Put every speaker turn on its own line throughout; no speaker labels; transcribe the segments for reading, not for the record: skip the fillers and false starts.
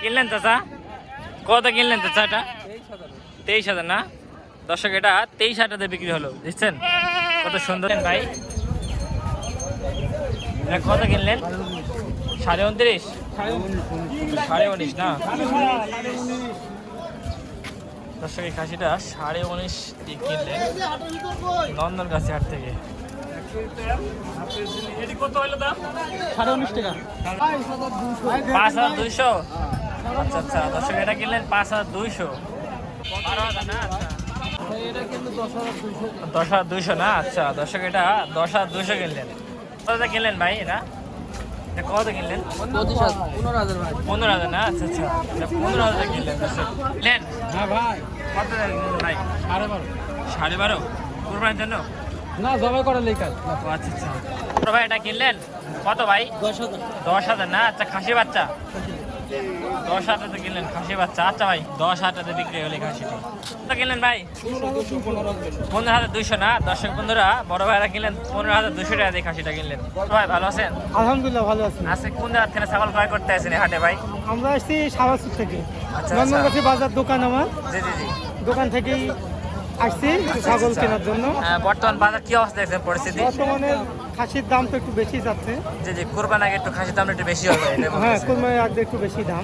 কিনলেন চাচা? কত কিনলেন চাচা? এটা 23,000 না দর্শক, এটা 23,000 বিক্রি হলো। দেখছেন কত সুন্দর ভাই। কত কিনলেন? 29.5 19.5 না দর্শক, এই খাসিটা 19.5 কিনলেন নন্দন গাছি হাট থেকে। কত হইলো দাম? 19.5 টাকা। 5,200। আচ্ছা আচ্ছা দর্শক, এটা কিনলেন 5,200। 12,000 না? আচ্ছা 10,200 না? আচ্ছা দর্শক, এটা 10,200 কিনলেন। কত কিনলেন ভাই? এটা কত কিনলেন? 15,000 না? আচ্ছা আচ্ছা, 15,000 কিনলেন দর্শক। কিনলেন?
হ্যাঁ ভাই।
কত কিনলেন ভাই?
12.5।
12.5 কুরবানির জন্য?
না, জবাই করে লেখাল।
আচ্ছা আচ্ছা বড় ভাই, এটা কিনলেন কত ভাই?
10,000।
10,000 না? আচ্ছা খাসি বাচ্চা 10,000 কিনলেন খাসি বাচ্চা। আচ্ছা ভাই 10,000 বিক্রি হলে খাসিটি। কত কিনলেন ভাই? 15,200 না দর্শক বন্ধুরা, বড় ভাইরা কিনলেন 15,200 টাকা দিয়ে খাসিটা কিনলেন। ভাই ভালো আছেন?
আলহামদুলিল্লাহ ভালো আছি।
আজকে কোন জায়গা থেকে ছাগল ক্রয় করতে আসেন এই হাটে ভাই?
আমরা আসছি সারাসুর থেকে।
আচ্ছা
নন্দনগাছি বাজার দোকান আমার।
জি জি জি।
দোকান থেকেই আসছি ছাগল কেনার জন্য।
বর্তমান বাজার কি অবস্থা দেখছেন পরিস্থিতি?
বর্তমানে খাসির দাম তো একটু বেশি যাচ্ছে।
জি জি, কুরবান আগে একটু খাসির দামটা একটু বেশি হবে এটা
হ্যাঁ,
বলতেছে।
কোরবানির আগে একটু বেশি দাম।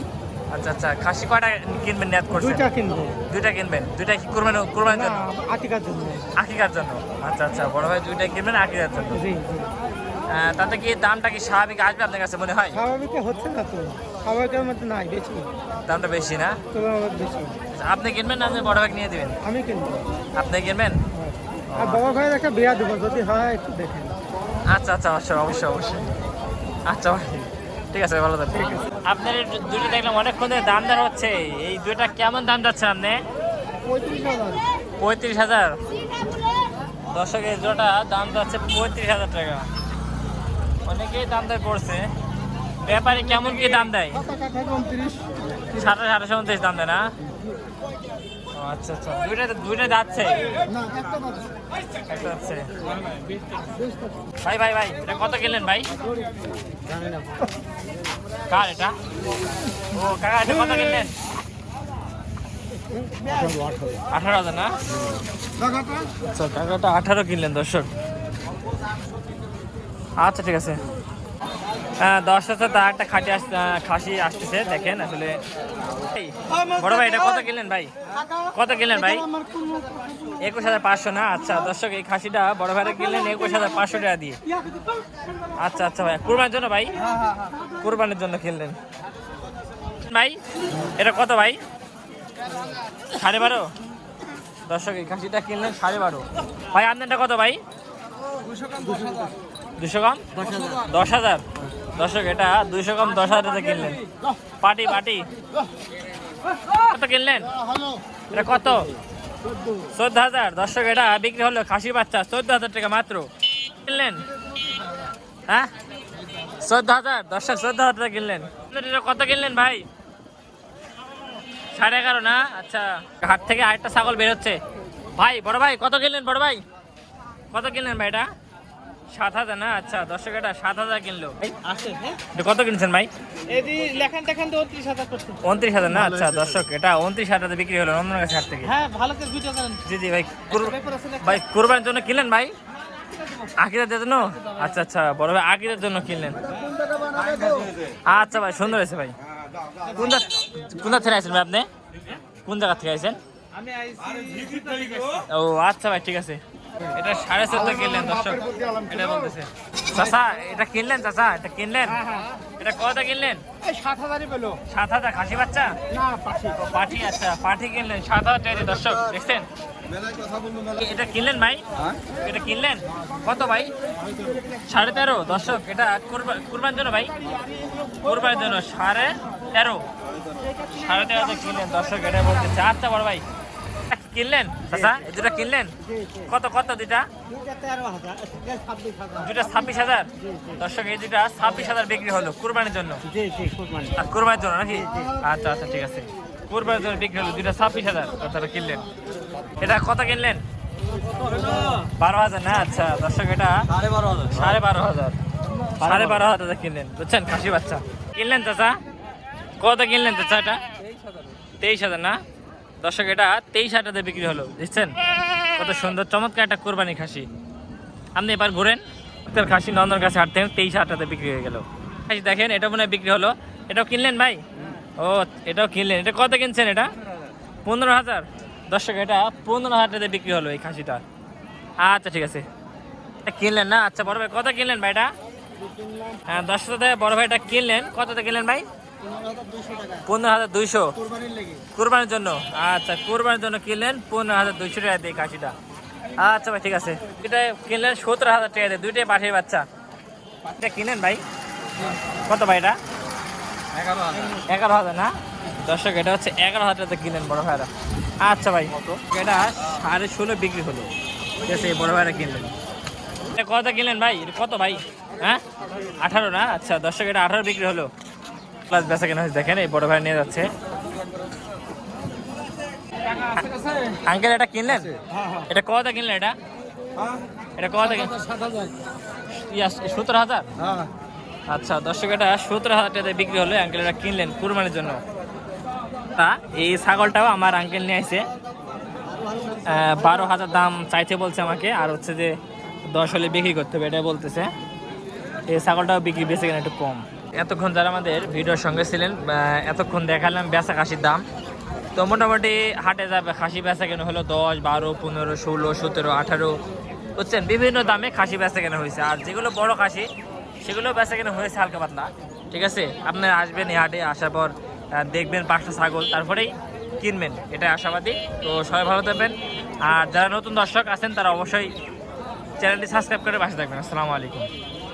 আচ্ছা আচ্ছা, খাসি কয়টা কিনবেন নিয়াত করছেন?
2টা কিনবো।
2টা কিনবেন? 2টা কি কুরবানির
না,
জন্য?
আটিকার জন্য।
আকিকার জন্য? আচ্ছা আচ্ছা বড় ভাই 2টা কিনবেন আকিকার জন্য।
জি জি।
তাতে কি দামটা কি স্বাভাবিক আসবে আপনার কাছে মনে হয়?
স্বাভাবিক হচ্ছে না তো, স্বাভাবিকের মধ্যে নাই, বেশি
দামটা বেশি না?
তুলনামূলক বেশি।
আচ্ছা, আপনি কিনবেন না আপনি বড় ভাই নিয়ে দিবেন?
আমি কিনবো।
আপনি কিনবেন?
আর বাবা ভাইয়ের একটা বিয়া দেবো, যদি হয় একটু দেখেন।
আচ্ছা আচ্ছা অবশ্যই অবশ্যই অবশ্যই। আচ্ছা ভাই ঠিক আছে, ভালো থাকবেন। আপনার এই দুটো দেখলাম অনেকক্ষণ ধরে দাম দর হচ্ছে, এই দুইটা কেমন দাম যাচ্ছে আপনি?
35,000।
35,000 দর্শক, এই জোড়াটা দাম যাচ্ছে 35,000 টাকা। অনেকেই দাম দর করছে। ব্যাপারী কেমন কি দাম দেয়? 27,29 দাম দেয় না? ও আচ্ছা আচ্ছা, দুইটা যাচ্ছে? একটা যাচ্ছে। ভাই ভাই ভাই, এটা কত কিনলেন ভাই? কার এটা? ও কাকা, এটা কত কিনলেন? 18,000 না? আচ্ছা কাকাটা 18 কিনলেন দর্শক। আচ্ছা ঠিক আছে। 10,000 তার একটা খাসি আসতেছে দেখেন আসলে। বড় ভাই এটা কত কিনলেন ভাই? কত কিনলেন ভাই? 21,500 না? আচ্ছা দর্শক, এই খাসিটা বড় ভাইরা কিনলেন 21,500 টাকা দিয়ে। আচ্ছা আচ্ছা ভাই, কুরবানির জন্য ভাই? কুরবানির জন্য কিনলেন ভাই। এটা কত ভাই? 12.5 দর্শক, এই খাসিটা কিনলেন 12.5। ভাই আপনারটা কত ভাই? 200 কম 10,000 দর্শক, এটা 200 কম 10,000 কিনলেন। পাটি পাটি কত কিনলেন? এটা কত? 14,000 দর্শক, এটা বিক্রি হলো খাসি বাচ্চা 14,000 টাকা মাত্র কিনলেন। হ্যাঁ 14,000 দর্শক, 14,000 টাকা কিনলেন। এটা কত কিনলেন ভাই? 11.5 না? আচ্ছা, হাট থেকে আরেকটা ছাগল বেরোচ্ছে ভাই। বড় ভাই কত কিনলেন? বড় ভাই কত কিনলেন ভাই? এটা 7,000 না? আচ্ছা দর্শক, এটা 7,000 কিনলো। এটা কত কিনছেন ভাই? 29,000 না? আচ্ছা দর্শক, এটা 29,000 বিক্রি হলো নন্দনগাছি হাট থেকে। জি জি ভাই, ভাই কুরবানির জন্য কিনলেন ভাই? আকিরাতের জন্য? আচ্ছা আচ্ছা বড় ভাই আকিরাতের জন্য কিনলেন। আচ্ছা ভাই সুন্দর হয়েছে ভাই। কোন থেকে আসছেন ভাই আপনি? কোন জায়গা থেকে আসছেন? ও আচ্ছা ভাই ঠিক আছে। এটা 14.5 কিনলেন দর্শক, এটা বলতেছে। চাচা এটা কিনলেন? চাচা এটা কিনলেন? এটা কত কিনলেন? 7,000 খাসি বাচ্চা? পাঠি? আচ্ছা পাঠি কিনলেন 7,000 টাকা দিয়ে দর্শক, দেখছেন? এটা কিনলেন ভাই? এটা কিনলেন কত ভাই? 13.5 দর্শক, এটা কুরবানির জন্য ভাই? কুরবানির জন্য 13.5 কিনলেন দর্শক, এটা বলতেছে। আচ্ছা বড় ভাই কিনলেন? চাচা এই দুটা কিনলেন কত? কত দুইটা? দুটা 26,000 দর্শক, এই দুটা 26,000 বিক্রি হলো কুরবানির জন্য। কুরবানির জন্য নাকি? আচ্ছা আচ্ছা ঠিক আছে, কুরবানির জন্য বিক্রি হলো দুইটা 26,000 তারা কিনলেন। এটা কত কিনলেন? 12,000 না? আচ্ছা দর্শক, এটা 12,500 কিনলেন বুঝছেন, খাসি বাচ্চা কিনলেন চাচা। কত কিনলেন চাচা এটা? 23,000 না দর্শক, এটা 23,000 বিক্রি হলো। দেখছেন কত সুন্দর চমৎকার একটা কোরবানি খাসি। আপনি এবার ঘুরেন খাসি নন্দন কাছে হাঁটতে 23,000 বিক্রি হয়ে গেল। খাসি দেখেন এটা মনে হয় বিক্রি হলো। এটাও কিনলেন ভাই? ও এটাও কিনলেন। এটা কত কিনছেন এটা? 15,000 দর্শক, এটা 15,000 বিক্রি হলো এই খাসিটা। আচ্ছা ঠিক আছে, কিনলেন না? আচ্ছা বড় ভাই কত কিনলেন ভাই এটা? হ্যাঁ 10,000 বড় ভাই এটা কিনলেন। কততে কিনলেন ভাই? 15,200 কোরবানির জন্য। আচ্ছা কোরবানির জন্য কিনলেন 15,200 টাকা দিয়ে খাসিটা। আচ্ছা ভাই ঠিক আছে, এটা কিনলেন 17,000 টাকা দিয়ে, দুইটাই পাঠিয়ে বাচ্চা। এটা কিনেন ভাই কত ভাই এটা? 11,000 না দর্শক, এটা হচ্ছে 11,000 কিনলেন বড় ভাইরা। আচ্ছা ভাই এটা 16.5 বিক্রি হলো। ঠিক আছে বড় ভাইরা কিনলেন। এটা কত কিনলেন ভাই? এটা কত ভাই? হ্যাঁ 18 না? আচ্ছা দর্শক, এটা 18 বিক্রি হলো। প্লাস বেচা কেনা হয়েছে দেখেন, এই বড় ভাই নিয়ে যাচ্ছে। আঙ্কেল এটা কিনলেন? এটা কত কিনলেন এটা? এটা কত? 17,000। আচ্ছা দর্শক, এটা 17,000 বিক্রি হলো। আঙ্কেল এটা কিনলেন কুরবানির জন্য। এই ছাগলটাও আমার আঙ্কেল নিয়ে আসে, 12,000 দাম চাইতে বলছে আমাকে, আর হচ্ছে যে 10 হলে বিক্রি করতে হবে এটা বলতেছে। এই ছাগলটাও বিক্রি বেঁচে কেনা একটু কম। এতক্ষণ যারা আমাদের ভিডিওর সঙ্গে ছিলেন, এতক্ষণ দেখালাম বেচা খাসির দাম। তো মোটামুটি হাটে যাবে খাসি বেচা কেনা হলো 10, 12, 15, 16, 17, 18 বুঝছেন, বিভিন্ন দামে খাসি বেচা কেনা হয়েছে। আর যেগুলো বড় খাসি সেগুলো বেচা কেনা হয়েছে হালকা পাতলা। ঠিক আছে, আপনারা আসবেন এই হাটে, আসার পর দেখবেন 5টা ছাগল, তারপরেই কিনবেন, এটা আশাবাদী। তো সবাই ভালো থাকবেন। আর যারা নতুন দর্শক আছেন তারা অবশ্যই চ্যানেলটি সাবস্ক্রাইব করে পাশে থাকবেন। আসসালামু আলাইকুম।